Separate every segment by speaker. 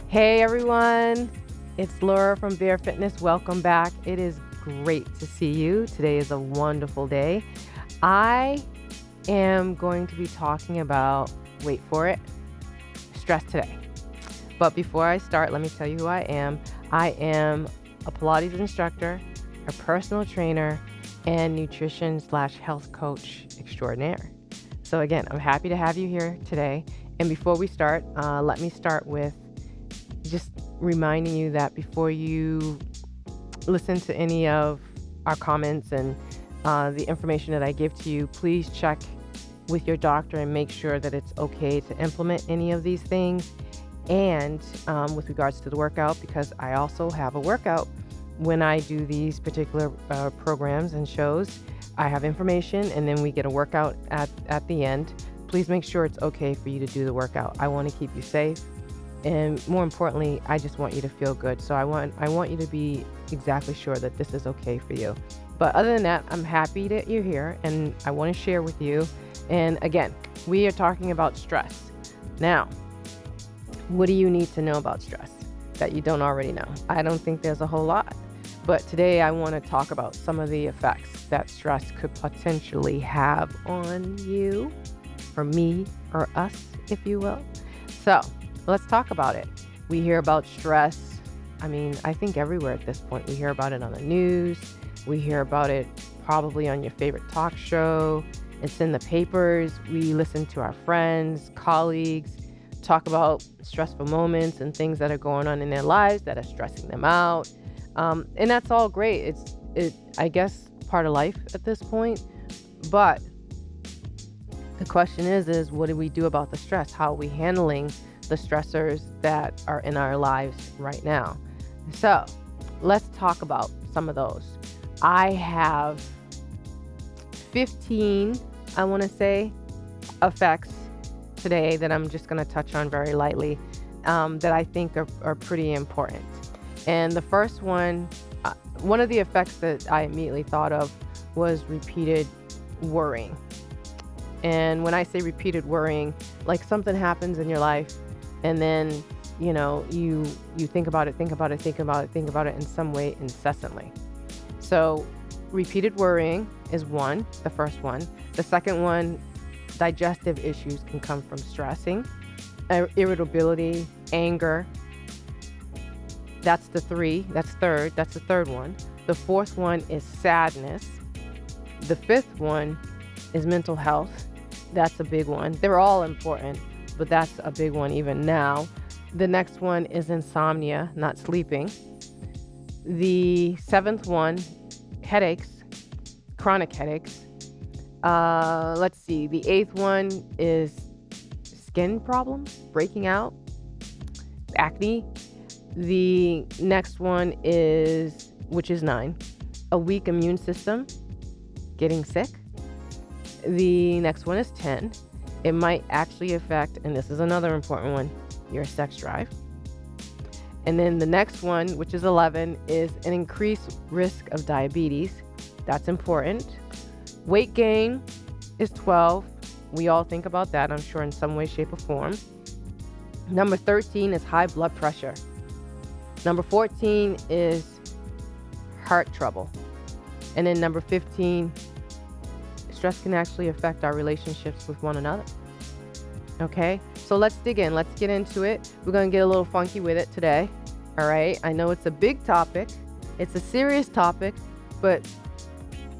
Speaker 1: Hey everyone, it's Laura from Bear Fitness. Welcome back. It is great to see you. Today is a wonderful day. I am going to be talking about, wait for it, stress today. But before I start, let me tell you who I am. I am a Pilates instructor, a personal trainer, and nutrition/health coach extraordinaire. So again, I'm happy to have you here today. And before we start, let me start with just reminding you that before you listen to any of our comments and the information that I give to you, please check with your doctor and make sure that it's okay to implement any of these things. And with regards to the workout, because I also have a workout when I do these particular programs and shows, I have information and then we get a workout at the end. Please make sure it's okay for you to do the workout. I want to keep you safe. And more importantly, I just want you to feel good. So I want you to be exactly sure that this is okay for you. But other than that, I'm happy that you're here and I want to share with you. And again, we are talking about stress. Now, what do you need to know about stress that you don't already know? I don't think there's a whole lot. But today I want to talk about some of the effects that stress could potentially have on you, or me, or us, if you will. So let's talk about it. We hear about stress. I think everywhere at this point. We hear about it on the news. We hear about it probably on your favorite talk show. It's in the papers. We listen to our friends, colleagues, talk about stressful moments and things that are going on in their lives that are stressing them out. And that's all great. It's I guess, part of life at this point. But the question is what do we do about the stress? How are we handling the stressors that are in our lives right now? So let's talk about some of those. I have 15, I want to say, effects today that I'm just going to touch on very lightly that I think are pretty important. And the first one of the effects that I immediately thought of was repeated worrying. And when I say repeated worrying, like something happens in your life and then, you think about it in some way incessantly. So repeated worrying is one, the first one. The second one, digestive issues can come from stressing, irritability, anger. That's the third one. The fourth one is sadness. The fifth one is mental health. That's a big one. They're all important, but that's a big one even now. The next one is insomnia, not sleeping. The seventh one, headaches, chronic headaches. Let's see. The eighth one is skin problems, breaking out, acne. The next one is, which is 9, a weak immune system, getting sick. The next one is 10. It might actually affect, and this is another important one, your sex drive. And then the next one, which is 11, is an increased risk of diabetes. That's important. Weight gain is 12. We all think about that, I'm sure, in some way, shape, or form. Number 13 is high blood pressure. Number 14 is heart trouble. And then number 15, stress can actually affect our relationships with one another. Okay, so let's dig in. Let's get into it. We're going to get a little funky with it today. All right, I know it's a big topic. It's a serious topic, but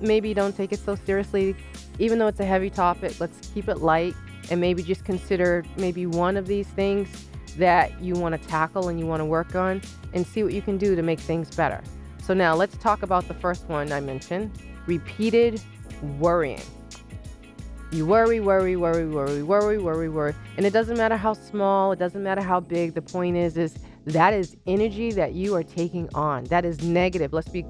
Speaker 1: maybe don't take it so seriously. Even though it's a heavy topic, let's keep it light and maybe just consider maybe one of these things that you want to tackle and you want to work on and see what you can do to make things better. So now let's talk about the first one I mentioned, repeated worrying. You worry. And it doesn't matter how small, it doesn't matter how big. The point is that is energy that you are taking on. That is negative. Let's be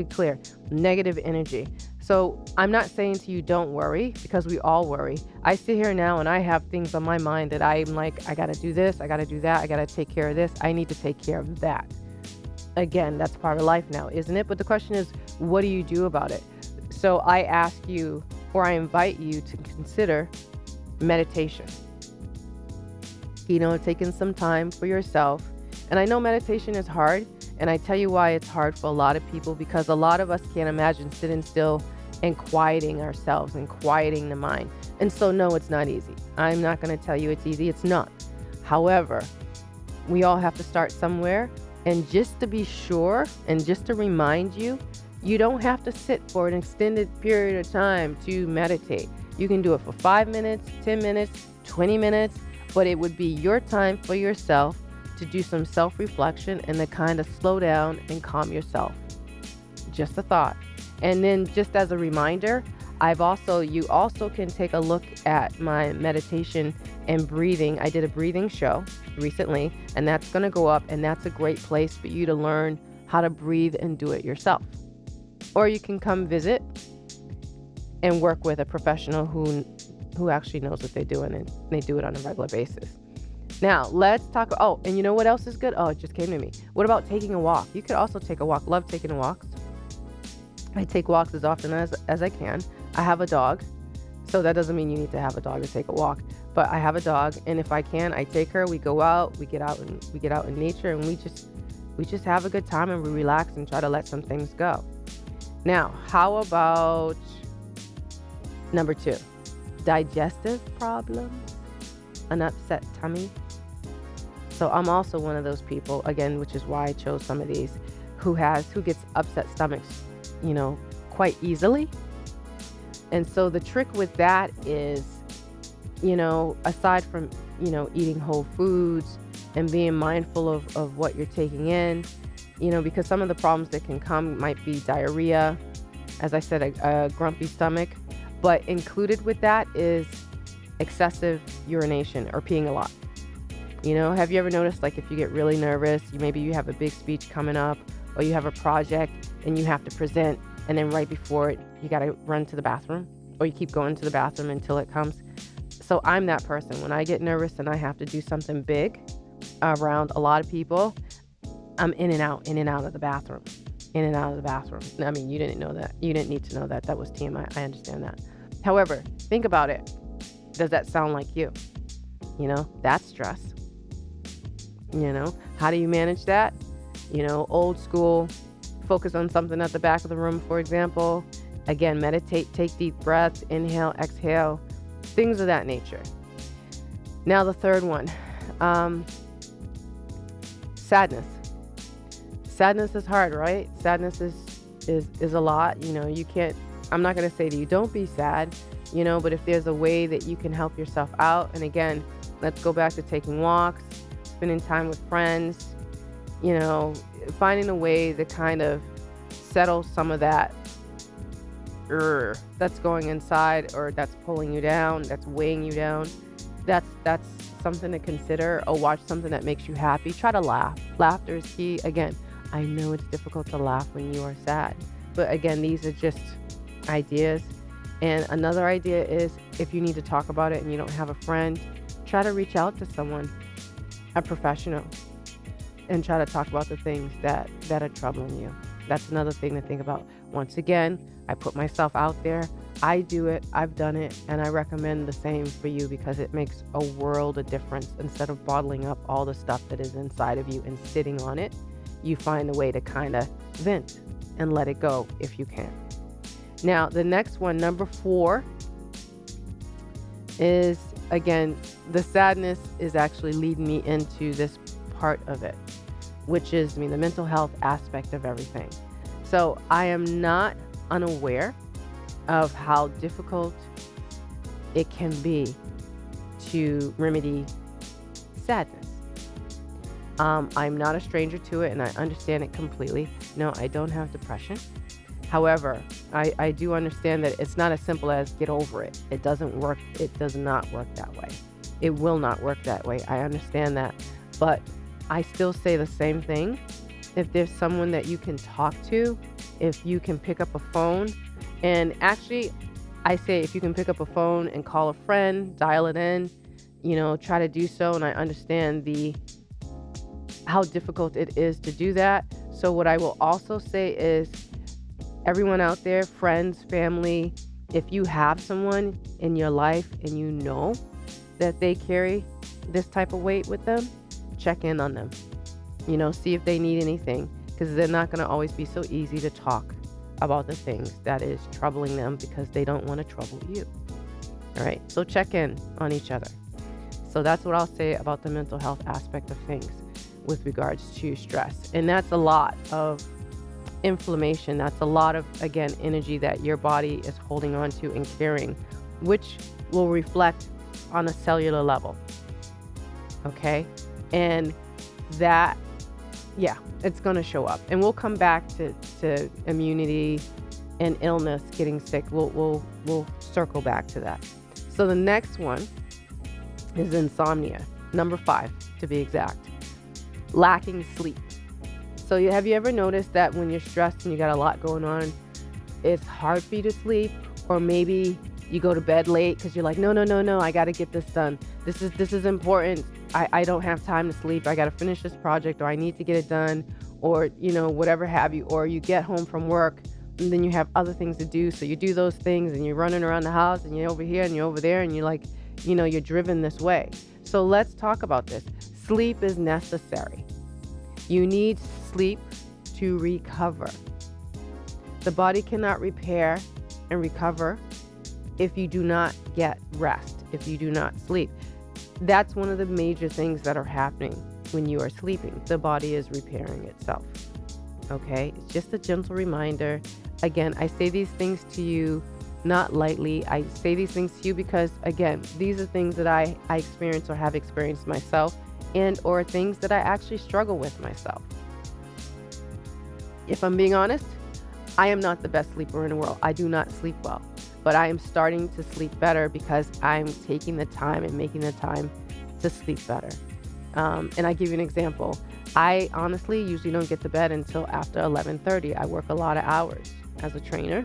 Speaker 1: clear. Negative energy. So I'm not saying to you don't worry, because we all worry. I sit here now and I have things on my mind that I'm like, I got to do this, I got to do that, I got to take care of this, I need to take care of that. Again, that's part of life now, isn't it? But the question is, what do you do about it? So I ask you, or I invite you to consider meditation. Taking some time for yourself. And I know meditation is hard, and I tell you why it's hard for a lot of people, because a lot of us can't imagine sitting still and quieting ourselves and quieting the mind. And so, no, it's not easy. I'm not going to tell you it's easy. It's not. However, we all have to start somewhere. And just to be sure, and just to remind you, you don't have to sit for an extended period of time to meditate. You can do it for 5 minutes, 10 minutes, 20 minutes, but it would be your time for yourself to do some self-reflection and to kind of slow down and calm yourself. Just a thought. And then just as a reminder, you also can take a look at my meditation and breathing. I did a breathing show recently, and that's going to go up, and that's a great place for you to learn how to breathe and do it yourself. Or you can come visit and work with a professional who actually knows what they're doing, and they do it on a regular basis. Now, let's talk. Oh, and you know what else is good? Oh, it just came to me. What about taking a walk? You could also take a walk. Love taking walks. I take walks as often as I can. I have a dog, so that doesn't mean you need to have a dog to take a walk. But I have a dog, and if I can, I take her. We go out. We get out in nature, and we just have a good time, and we relax and try to let some things go. Now, how about number 2? Digestive problems, an upset tummy. So I'm also one of those people, again, which is why I chose some of these, who gets upset stomachs, quite easily. And so the trick with that is, aside from, eating whole foods and being mindful of what you're taking in, because some of the problems that can come might be diarrhea, as I said, a grumpy stomach, but included with that is excessive urination or peeing a lot. Have you ever noticed, like, if you get really nervous, maybe you have a big speech coming up, or you have a project and you have to present, and then right before it, you got to run to the bathroom, or you keep going to the bathroom until it comes. So I'm that person. When I get nervous and I have to do something big around a lot of people, I'm in and out of the bathroom. I mean, you didn't know that. You didn't need to know that. That was TMI. I understand that. However, think about it. Does that sound like you? That's stress. How do you manage that? Old school, focus on something at the back of the room, for example. Again, meditate, take deep breaths, inhale, exhale, things of that nature. Now the third one, sadness. Sadness is hard, right? Sadness is a lot. I'm not going to say to you, don't be sad, but if there's a way that you can help yourself out, and again, let's go back to taking walks, spending time with friends, finding a way to kind of settle some of that that's going inside, or that's pulling you down, that's weighing you down. That's something to consider. Or watch something that makes you happy. Try to laugh. Laughter is key. Again, I know it's difficult to laugh when you are sad, but again, these are just ideas. And another idea is, if you need to talk about it and you don't have a friend, try to reach out to someone, a professional, and try to talk about the things that are troubling you. That's another thing to think about. Once again, I put myself out there. I do it. I've done it. And I recommend the same for you, because it makes a world of difference. Instead of bottling up all the stuff that is inside of you and sitting on it, you find a way to kind of vent and let it go if you can. Now, the next one, number 4, is, again, the sadness is actually leading me into this part of it, which is, the mental health aspect of everything. So I am not unaware of how difficult it can be to remedy sadness. I'm not a stranger to it, and I understand it completely. No, I don't have depression. However, I do understand that it's not as simple as get over it. It doesn't work. It does not work that way. It will not work that way. I understand that. But I still say the same thing. If there's someone that you can talk to, if you can pick up a phone, and actually, I say if you can pick up a phone and call a friend, dial it in, try to do so. And I understand how difficult it is to do that. So what I will also say is, everyone out there, friends, family, if you have someone in your life and you know that they carry this type of weight with them, check in on them. See if they need anything, because they're not going to always be so easy to talk about the things that is troubling them because they don't want to trouble you. All right. So check in on each other. So that's what I'll say about the mental health aspect of things with regards to stress. And that's a lot of inflammation. That's a lot of, again, energy that your body is holding on to and carrying, which will reflect on a cellular level. Okay. And that, it's going to show up. And we'll come back to immunity and illness, getting sick. We'll circle back to that. So the next one is insomnia. Number 5, to be exact. Lacking sleep. So have you ever noticed that when you're stressed and you got a lot going on, it's hard for you to sleep? Or maybe you go to bed late because you're like, no, I got to get this done. This is important. I don't have time to sleep. I got to finish this project, or I need to get it done, or, whatever have you. Or you get home from work and then you have other things to do. So you do those things and you're running around the house and you're over here and you're over there and you're like, you're driven this way. So let's talk about this. Sleep is necessary. You need sleep to recover. The body cannot repair and recover if you do not get rest, if you do not sleep. That's one of the major things that are happening when you are sleeping. The body is repairing itself. Okay? It's just a gentle reminder. Again, I say these things to you not lightly. I say these things to you because, again, these are things that I experience or have experienced myself, and or things that I actually struggle with myself. If I'm being honest, I am not the best sleeper in the world. I do not sleep well, but I am starting to sleep better because I'm taking the time and making the time to sleep better. And I give you an example. I honestly usually don't get to bed until after 11:30. I work a lot of hours as a trainer,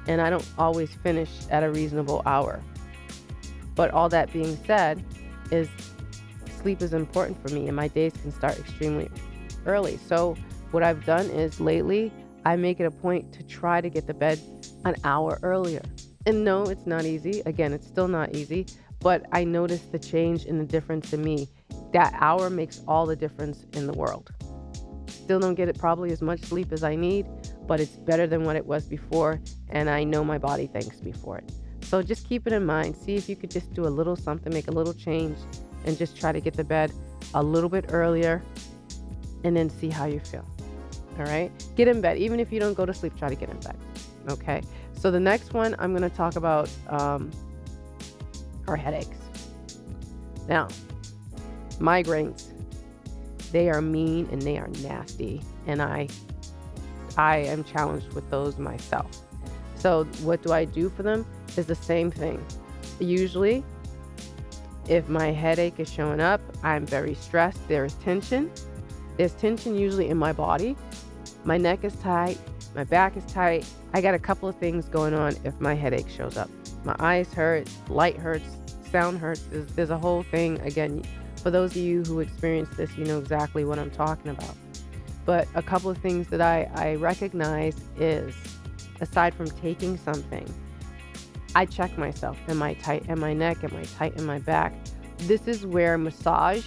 Speaker 1: and I don't always finish at a reasonable hour. But all that being said, is sleep is important for me, and my days can start extremely early. So what I've done is lately, I make it a point to try to get to bed an hour earlier. And no, it's not easy. Again, it's still not easy, but I notice the change and the difference in me. That hour makes all the difference in the world. Still don't get it probably as much sleep as I need, but it's better than what it was before, and I know my body thanks me for it. So just keep it in mind. See if you could just do a little something, make a little change, and just try to get to bed a little bit earlier, and then see how you feel. All right? Get in bed. Even if you don't go to sleep, try to get in bed. Okay? So the next one I'm going to talk about are headaches. Now, migraines, they are mean and they are nasty, and I am challenged with those myself. So what do I do for them is the same thing. Usually, if my headache is showing up, I'm very stressed. There's tension. There's tension usually in my body. My neck is tight. My back is tight. I got a couple of things going on if my headache shows up. My eyes hurt, light hurts, sound hurts. There's a whole thing. Again, for those of you who experience this, you know exactly what I'm talking about. But a couple of things that I recognize is, aside from taking something, I check myself. Am I tight in my neck? Am I tight in my back? This is where massage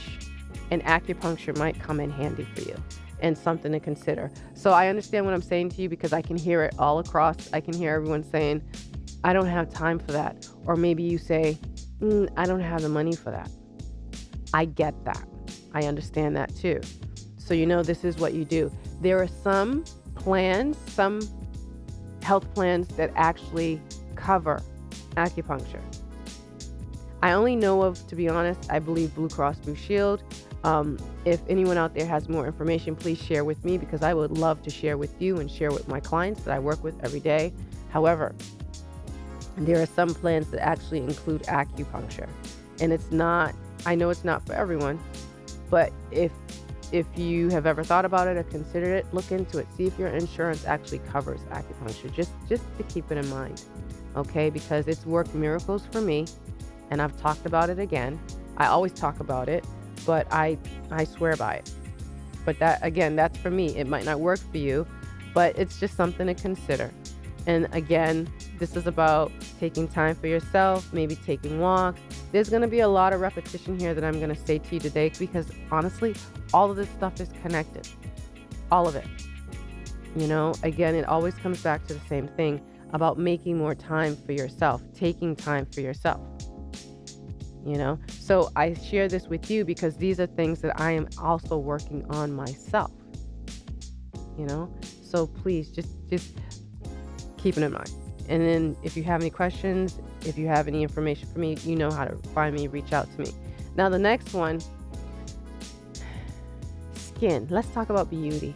Speaker 1: and acupuncture might come in handy for you, and something to consider. So I understand what I'm saying to you because I can hear it all across. I can hear everyone saying, I don't have time for that. Or maybe you say, I don't have the money for that. I get that. I understand that too. So this is what you do. There are some plans, some health plans that actually cover acupuncture. I only know of, to be honest, I believe Blue Cross Blue Shield. If anyone out there has more information, please share with me, because I would love to share with you and share with my clients that I work with every day. However, there are some plans that actually include acupuncture, and I know it's not for everyone, but if you have ever thought about it or considered it, look into it. See if your insurance actually covers acupuncture, just to keep it in mind, okay? Because it's worked miracles for me, and I've talked about it again. I always talk about it, but I swear by it. But that's for me. It might not work for you, but it's just something to consider. And again, This is about taking time for yourself, maybe taking walks. There's going to be a lot of repetition here that I'm going to say to you today because honestly, all of this stuff is connected. All of it. Again, it always comes back to the same thing about making more time for yourself, taking time for yourself. So I share this with you because these are things that I am also working on myself. So please just keep it in mind. And then if you have any questions, if you have any information for me, you know how to find me, reach out to me. Now the next one, skin. Let's talk about beauty.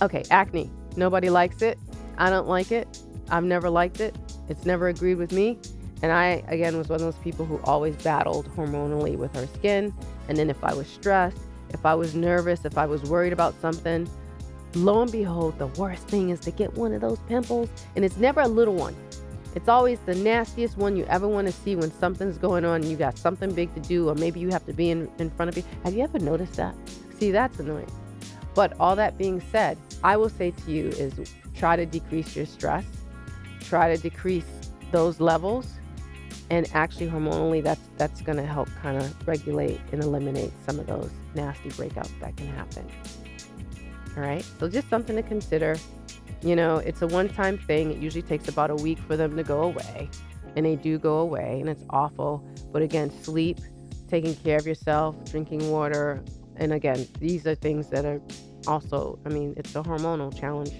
Speaker 1: Okay, acne. Nobody likes it. I don't like it. I've never liked it. It's never agreed with me. And I, again, was one of those people who always battled hormonally with her skin. And then if I was stressed, if I was nervous, if I was worried about something, lo and behold, the worst thing is to get one of those pimples. And it's never a little one. It's always the nastiest one you ever want to see when something's going on and you got something big to do, or maybe you have to be in front of you. Have you ever noticed that? See, that's annoying. But all that being said, I will say to you is try to decrease your stress. Try to decrease those levels. And actually hormonally, that's going to help kind of regulate and eliminate some of those nasty breakouts that can happen. All right. So just something to consider. It's a one-time thing. It usually takes about a week for them to go away. And they do go away. And it's awful. But again, sleep, taking care of yourself, drinking water. And again, these are things that are also, it's a hormonal challenge,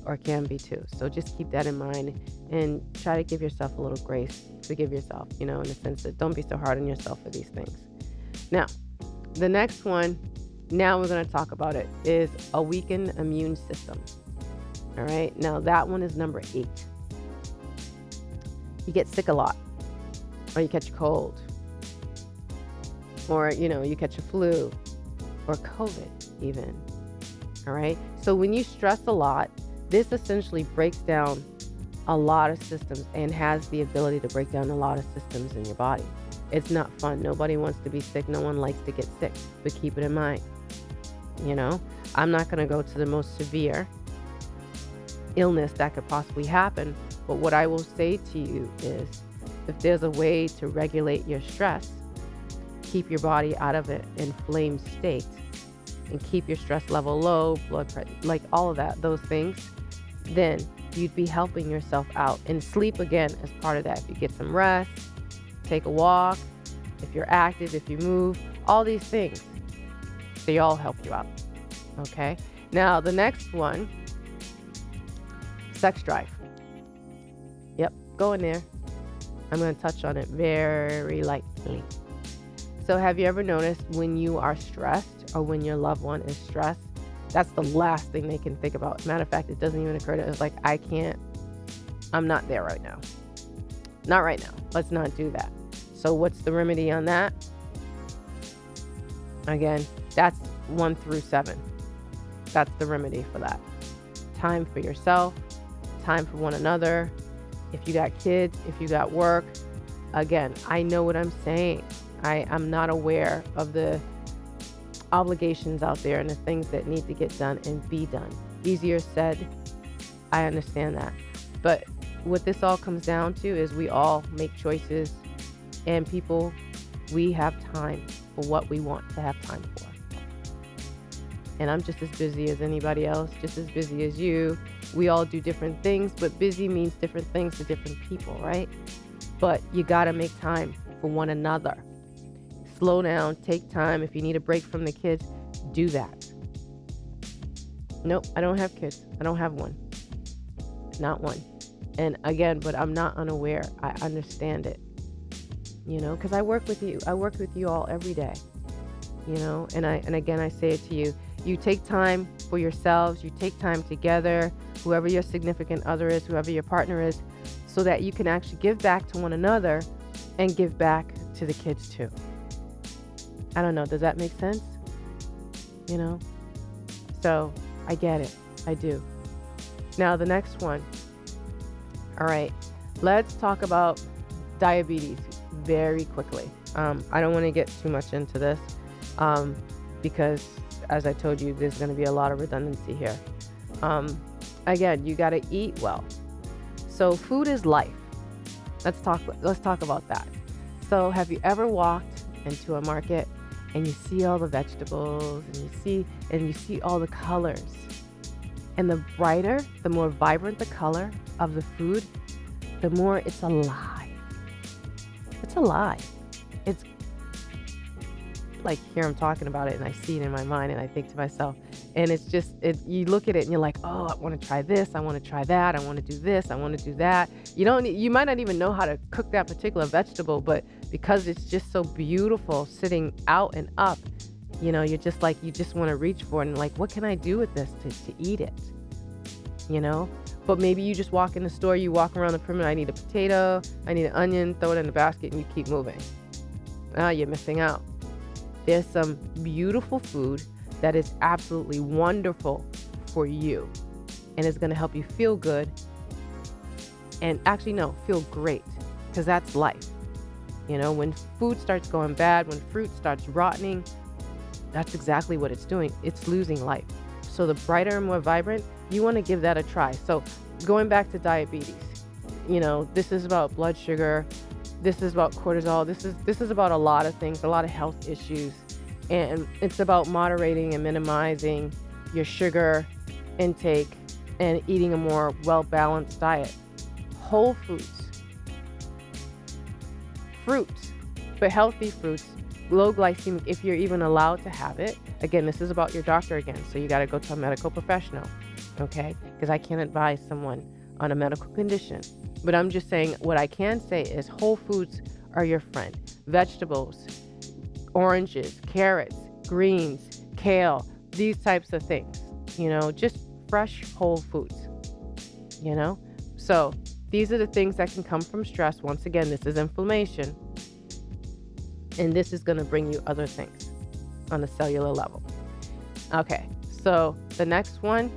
Speaker 1: or can be too. So just keep that in mind and try to give yourself a little grace. Forgive yourself, in the sense that don't be so hard on yourself for these things. Now, the next one, now we're going to talk about it, is a weakened immune system. All right. Now that one is number 8. You get sick a lot, or you catch a cold, or, you catch a flu or COVID even. All right. So when you stress a lot, this essentially breaks down a lot of systems and has the ability to break down a lot of systems in your body. It's not fun. Nobody wants to be sick. No one likes to get sick, but keep it in mind. I'm not going to go to the most severe illness that could possibly happen. But what I will say to you is if there's a way to regulate your stress, keep your body out of an inflamed state, and keep your stress level low, blood pressure, like all of that, those things, then you'd be helping yourself out. And sleep, again, as part of that. If you get some rest, take a walk, if you're active, if you move, all these things, they all help you out. Okay? Now, the next one, sex drive. Yep, go in there. I'm going to touch on it very lightly. So have you ever noticed when you are stressed or when your loved one is stressed, that's the last thing they can think about. Matter of fact, it doesn't even occur to us, like, I'm not there right now. Not right now. Let's not do that. So what's the remedy on that? Again, that's 1 through 7. That's the remedy for that. Time for yourself, time for one another. If you got kids, if you got work, again, I know what I'm saying. I'm not aware of the obligations out there and the things that need to get done and be done. Easier said, I understand that. But what this all comes down to is we all make choices, and people, we have time for what we want to have time for. And I'm just as busy as anybody else, just as busy as you. We all do different things, but busy means different things to different people, right? But you got to make time for one another. Slow down, take time. If you need a break from the kids, do that. Nope, I don't have kids. I don't have one. Not one. And again, but I'm not unaware. I understand it. Because I work with you. I work with you all every day. And again, I say it to you. You take time for yourselves. You take time together, whoever your significant other is, whoever your partner is, so that you can actually give back to one another and give back to the kids too. I don't know. Does that make sense? So I get it. I do. Now the next one. All right. Let's talk about diabetes very quickly. I don't want to get too much into this because, as I told you, there's going to be a lot of redundancy here. again, you got to eat well. So food is life. Let's talk about that. So have you ever walked into a market and you see all the vegetables and you see all the colors? And the brighter, the more vibrant the color of the food, the more it's alive. It's alive. It's like, here I'm talking about it and I see it in my mind and I think to myself, and it's just, you look at it and you're like, oh, I want to try this, I want to try that, I want to do this, I want to do that. You might not even know how to cook that particular vegetable, but because it's just so beautiful sitting out and up, you're just like, you just want to reach for it and like, what can I do with this to eat it? But maybe you just walk in the store, you walk around the perimeter, I need a potato, I need an onion, throw it in the basket, and you keep moving. You're missing out. There's some beautiful food that is absolutely wonderful for you and is going to help you feel good. And actually, no, feel great, because that's life. When food starts going bad, when fruit starts rotting, that's exactly what it's doing. It's losing life. So the brighter and more vibrant, you want to give that a try. So going back to diabetes, this is about blood sugar. This is about cortisol. This is about a lot of things, a lot of health issues. And it's about moderating and minimizing your sugar intake and eating a more well-balanced diet. Whole foods, fruits, but healthy fruits, low glycemic, if you're even allowed to have it. Again, this is about your doctor again, so you got to go to a medical professional, okay? Because I can't advise someone on a medical condition. But I'm just saying, what I can say is whole foods are your friend. Vegetables, oranges, carrots, greens, kale, these types of things, just fresh whole foods, So these are the things that can come from stress. Once again, this is inflammation. And this is going to bring you other things on a cellular level. Okay, so the next one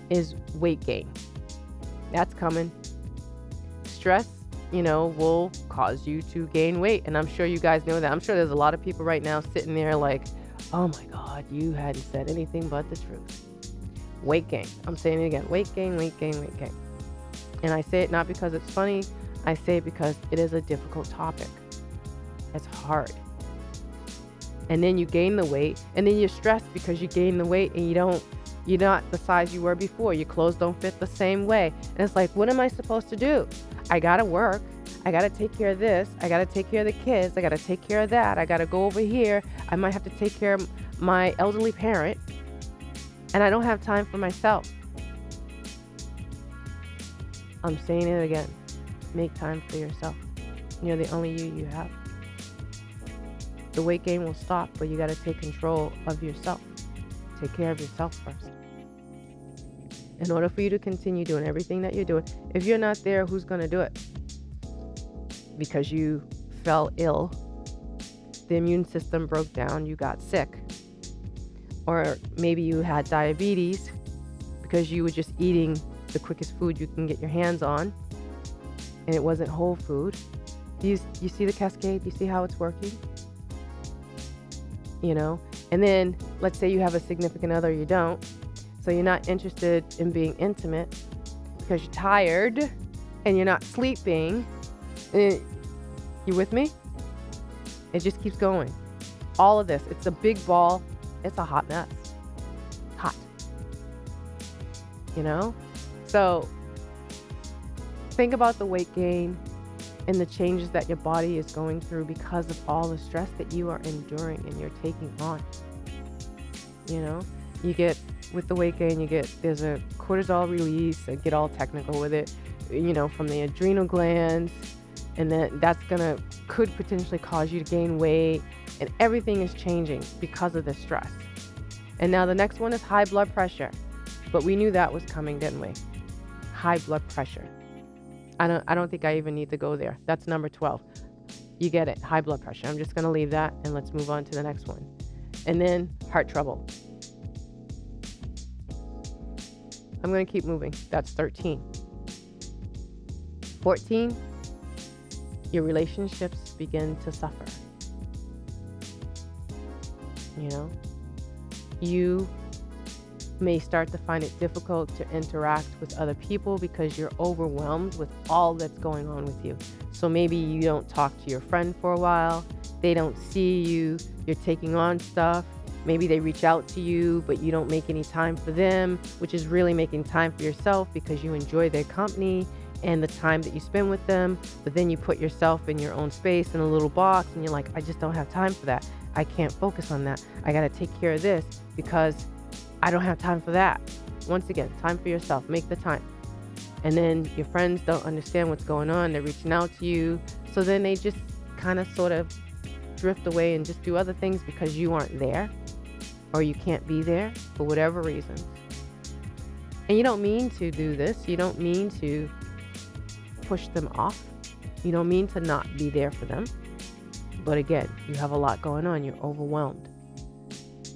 Speaker 1: is weight gain. That's coming. Stress, will cause you to gain weight. And I'm sure you guys know that. I'm sure there's a lot of people right now sitting there like, oh my God, you hadn't said anything but the truth. Weight gain. I'm saying it again. Weight gain, weight gain, weight gain. And I say it not because it's funny. I say it because it is a difficult topic. It's hard. And then you gain the weight, and then you're stressed because you gain the weight and you're not the size you were before. Your clothes don't fit the same way. And it's like, what am I supposed to do? I got to work. I got to take care of this. I got to take care of the kids. I got to take care of that. I got to go over here. I might have to take care of my elderly parent. And I don't have time for myself. I'm saying it again. Make time for yourself. You're the only you have. The weight gain will stop, but you got to take control of yourself. Take care of yourself first. In order for you to continue doing everything that you're doing, if you're not there, who's going to do it? Because you fell ill, the immune system broke down, you got sick. Or maybe you had diabetes because you were just eating the quickest food you can get your hands on, and it wasn't whole food. You see the cascade? You see how it's working? And then let's say you have a significant other, you don't. So you're not interested in being intimate because you're tired and you're not sleeping. You with me? It just keeps going. All of this, it's a big ball. It's a hot mess. Hot. So think about the weight gain and the changes that your body is going through because of all the stress that you are enduring and you're taking on. You get, with the weight gain, there's a cortisol release, I get all technical with it, from the adrenal glands, and then could potentially cause you to gain weight, and everything is changing because of the stress. And now the next one is high blood pressure, but we knew that was coming, didn't we? High blood pressure. I don't think I even need to go there. That's number 12. You get it, high blood pressure. I'm just going to leave that and let's move on to the next one. And then heart trouble. I'm going to keep moving. That's 13. 14, your relationships begin to suffer. You may start to find it difficult to interact with other people because you're overwhelmed with all that's going on with you. So maybe you don't talk to your friend for a while. They don't see you. You're taking on stuff. Maybe they reach out to you, but you don't make any time for them, which is really making time for yourself because you enjoy their company and the time that you spend with them. But then you put yourself in your own space in a little box and you're like, I just don't have time for that. I can't focus on that. I got to take care of this because I don't have time for that. Once again, time for yourself. Make the time. And then your friends don't understand what's going on. They're reaching out to you. So then they just kind of sort of drift away and just do other things because you aren't there or you can't be there for whatever reason. And you don't mean to do this. You don't mean to push them off. You don't mean to not be there for them. But again, you have a lot going on. You're overwhelmed.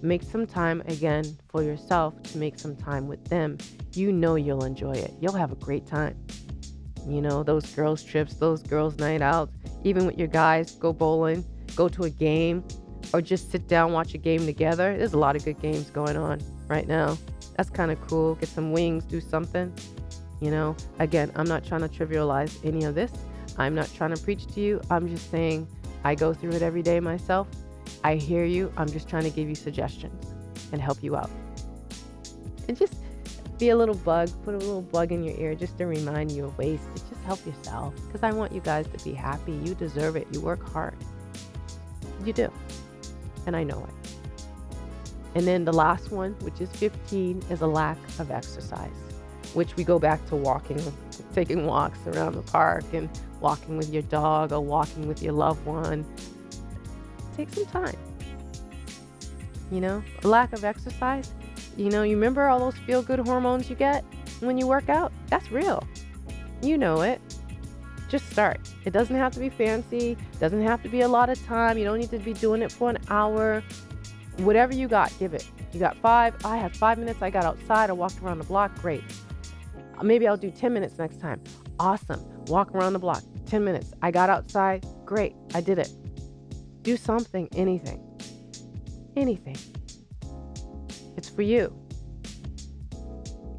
Speaker 1: Make some time again for yourself to make some time with them. You know you'll enjoy it. You'll have a great time. You know, those girls' trips, those girls' night out, even with your guys, go bowling, go to a game, or just sit down, watch a game together. There's a lot of good games going on right now. That's kind of cool. Get some wings, do something. You know, again, I'm not trying to trivialize any of this. I'm not trying to preach to you. I'm just saying I go through it every day myself. I hear you. I'm just trying to give you suggestions and help you out. And just be a little bug, put a little bug in your ear just to remind you of ways to just help yourself. Because I want you guys to be happy. You deserve it. You work hard. You do. And I know it. And then the last one, which is 15, is a lack of exercise, which we go back to walking, taking walks around the park and walking with your dog or walking with your loved one. Take some time. You know, a lack of exercise. You know, you remember all those feel-good hormones you get when you work out? That's real. You know it. Just start. It doesn't have to be fancy. It doesn't have to be a lot of time. You don't need to be doing it for an hour. Whatever you got, give it. You got 5. I have 5 minutes. I got outside. I walked around the block. Great. Maybe I'll do 10 minutes next time. Awesome. Walk around the block. 10 minutes. I got outside. Great. I did it. Do something, anything. Anything. It's for you.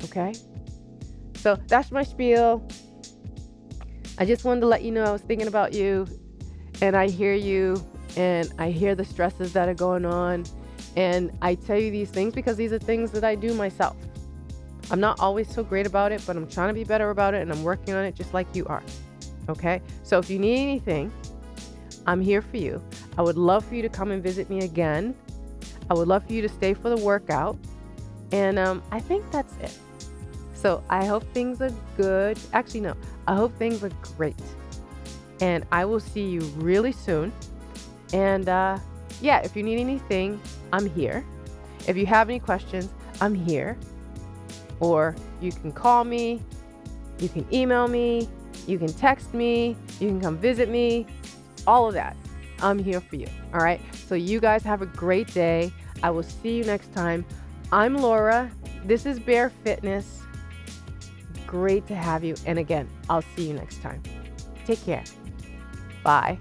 Speaker 1: Okay? So that's my spiel. I just wanted to let you know I was thinking about you, and I hear you, and I hear the stresses that are going on, and I tell you these things because these are things that I do myself. I'm not always so great about it, but I'm trying to be better about it, and I'm working on it just like you are. Okay? So if you need anything, I'm here for you. I would love for you to come and visit me again. I would love for you to stay for the workout. And I think that's it. So I hope things are good. Actually, no. I hope things are great. And I will see you really soon. And yeah, if you need anything, I'm here. If you have any questions, I'm here. Or you can call me. You can email me. You can text me. You can come visit me. All of that. I'm here for you. All right. So you guys have a great day. I will see you next time. I'm Laura. This is Bear Fitness. Great to have you. And again, I'll see you next time. Take care. Bye.